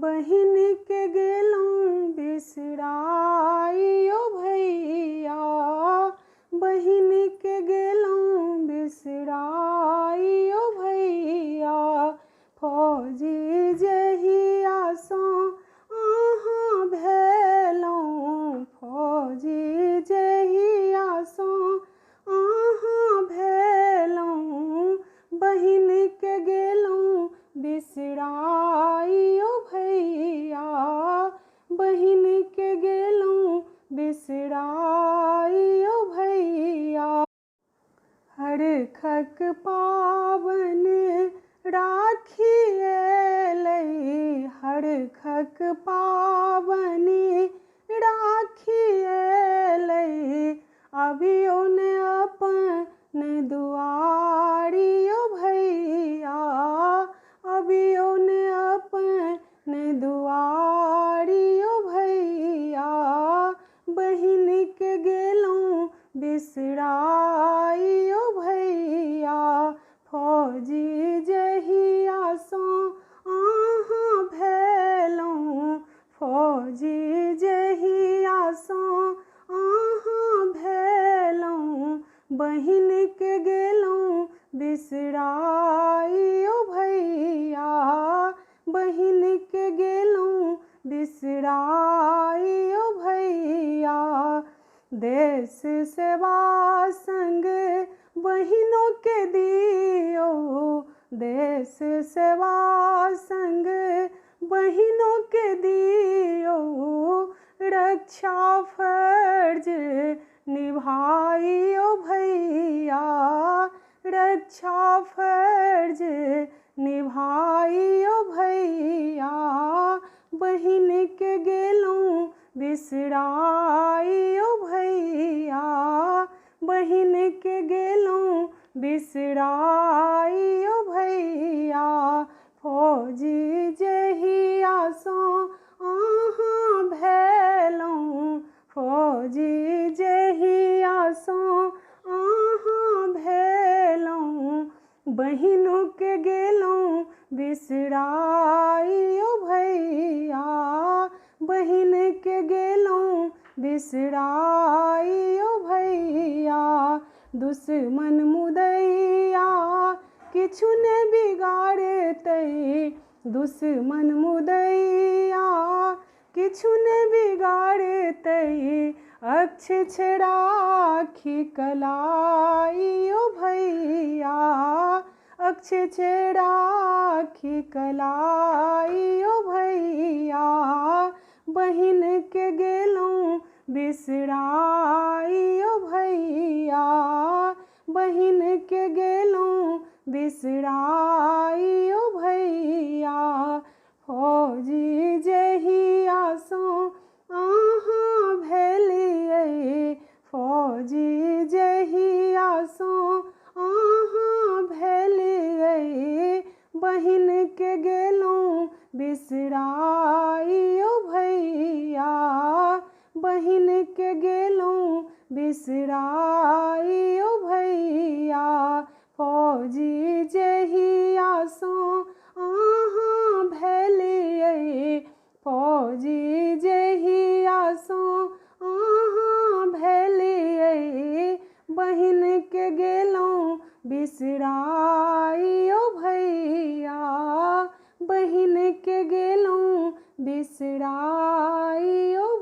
बहिन के गेलौं बिसराई ओ भैया, बहिन के गेलौं बिसराई ओ भैया। फौजी जहिया सँ अहाँ भेलौं, फौजी जहिया सँ अहाँ भेलौं, बहिन के गेलौं बिसराई ओ भैया, बहिन के गेलौं बिसराई ओ भैया। हरखक पाबन राखी अयलै, हरखक पाबन राखी अयलै, अबियौ ने अपन दुआरी ओ भैया, अबियौ ने अपन दुआरी ओ भैया। बहिन के गेलौं बिसराई ओ भैया, फौजी जहिया सँ अहाँ भेलौं, फौजी जहिया सँ अहाँ भेलौं, बहिन के गेलौं बिसराई ओ भैया, बहिन के गेलौं बिसराई ओ भैया। देश सेवा संग बहिनों के दियौ, देश सेवा संग बहिनों के दियौ, रक्षा फर्ज निभाई ओ भैया, रक्षा फर्ज निभाई ओ भैया। बहिन के गेलौं बिसराई ओ भैया, बहिन के गेलौं बिसराई ओ भैया। फौजी जहिया सँ अहाँ भेलौं, फौजी जहिया सँ अहाँ भेलौं, बहिनों के गेलौं बिसराई ओ भैया, बहिन के गेलौं बिसराई ओ भैया। दुश्मन मुदैया किछु ने बिगाड़तै, दुश्मन मुदैया किछु ने बिगाड़तै, अक्ष छै राखी कलाई ओ भैया, अक्ष छै राखी कलाई ओ भैया। बहिन के गेलौं बिसराई ओ भैया, बहिन के गेलौं बिसराई ओ भैया। फौजी जहिया सँ अहाँ भेलियै, फौजी जहिया सँ अहाँ भेलियै, बहिन के गेलौं बिसराई ओ भैया, बहिन के गेलौं बिसराई ओ भैया। फौजी जहिया सँ अहाँ भेलियै, फौजी जहिया सँ अहाँ भेलियै, बहिन के गेलौं बिसराई ओ भैया, बहिन के गेलौं बिसराई ओ